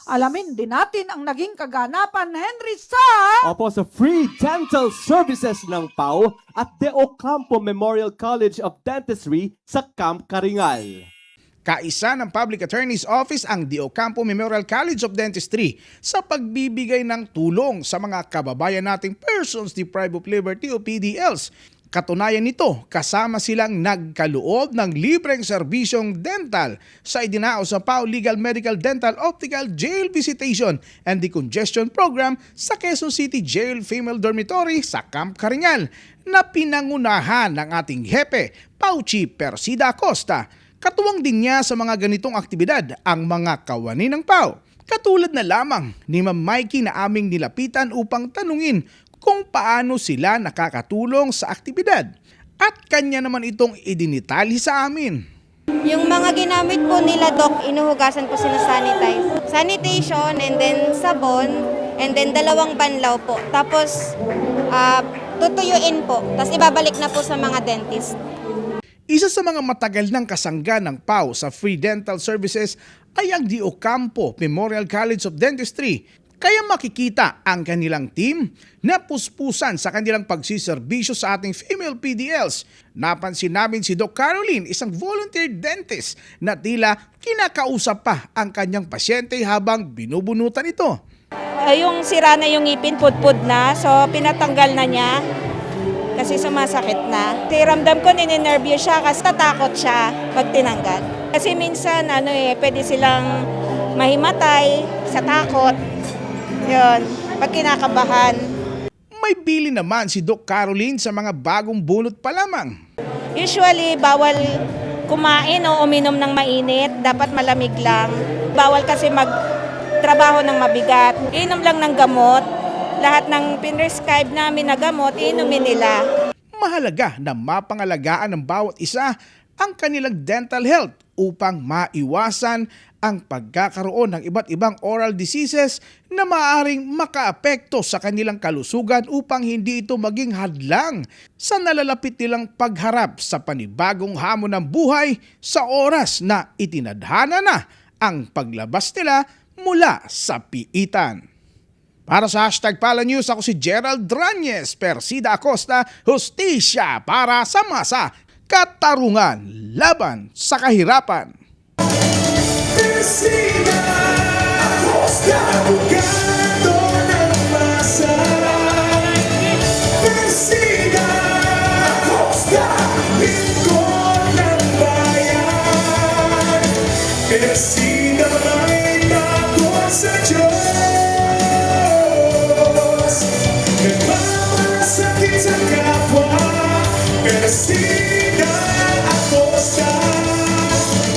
Alamin din natin ang naging kaganapan, Henry, sa... Opo, sa free dental services ng PAO at De Ocampo Memorial College of Dentistry sa Camp Karingal. Kaisa ng Public Attorney's Office ang De Ocampo Memorial College of Dentistry sa pagbibigay ng tulong sa mga kababayan nating persons deprived of liberty o PDLs. Katunayan nito, kasama silang nagkaloob ng libreng serbisyong dental sa idinao sa PAO Legal Medical Dental Optical Jail Visitation and Decongestion Program sa Quezon City Jail Female Dormitory sa Camp Karingal na pinangunahan ng ating hepe, PAO Chief Persida Acosta. Katuwang din niya sa mga ganitong aktibidad ang mga kawani ng PAO. Katulad na lamang ni Ma'am Mikey na aming nilapitan upang tanungin kung paano sila nakakatulong sa aktibidad. At kanya naman itong idinitali sa amin. Yung mga ginamit po nila, Doc, inuhugasan po sila sanitize. Sanitation and then sabon and then 2 banlaw po. Tapos tutuyuin po. Tapos ibabalik na po sa mga dentist. Isa sa mga matagal ng kasangga ng PAO sa free dental services ay ang De Ocampo Memorial College of Dentistry. Kaya makikita ang kanilang team na puspusan sa kanilang pagsiservisyo sa ating female PDLs. Napansin namin si Doc Caroline, isang volunteer dentist na tila kinakausap pa ang kanyang pasyente habang binubunutan ito. Yung sira na yung ngipin, pudpud na, so pinatanggal na niya kasi sumasakit na. Kasi ramdam ko ninenervyo siya kasi tatakot siya pag tinanggal. Kasi minsan pwede silang mahimatay sa takot. Yun, pag kinakabahan. May bili naman si Doc Caroline sa mga bagong bunot pa lamang. Usually, bawal kumain o uminom ng mainit. Dapat malamig lang. Bawal kasi magtrabaho ng mabigat. Inom lang ng gamot. Lahat ng pinrescribe namin na gamot, inumin nila. Mahalaga na mapangalagaan ng bawat isa ang kanilang dental health upang maiwasan ang pagkakaroon ng iba't ibang oral diseases na maaaring makaapekto sa kanilang kalusugan upang hindi ito maging hadlang sa nalalapit nilang pagharap sa panibagong hamon ng buhay sa oras na itinadhana na ang paglabas nila mula sa piitan. Para sa #Pala News, ako si Gerald Dranyes, Persida Acosta, Hustisya para sa masa, katarungan laban sa kahirapan. Persida Acosta, abogado ng masa. Persida Acosta, lingkod ng bayan. Persida may takot sa Diyos. Nagmamalasakit sa kapwa. Persida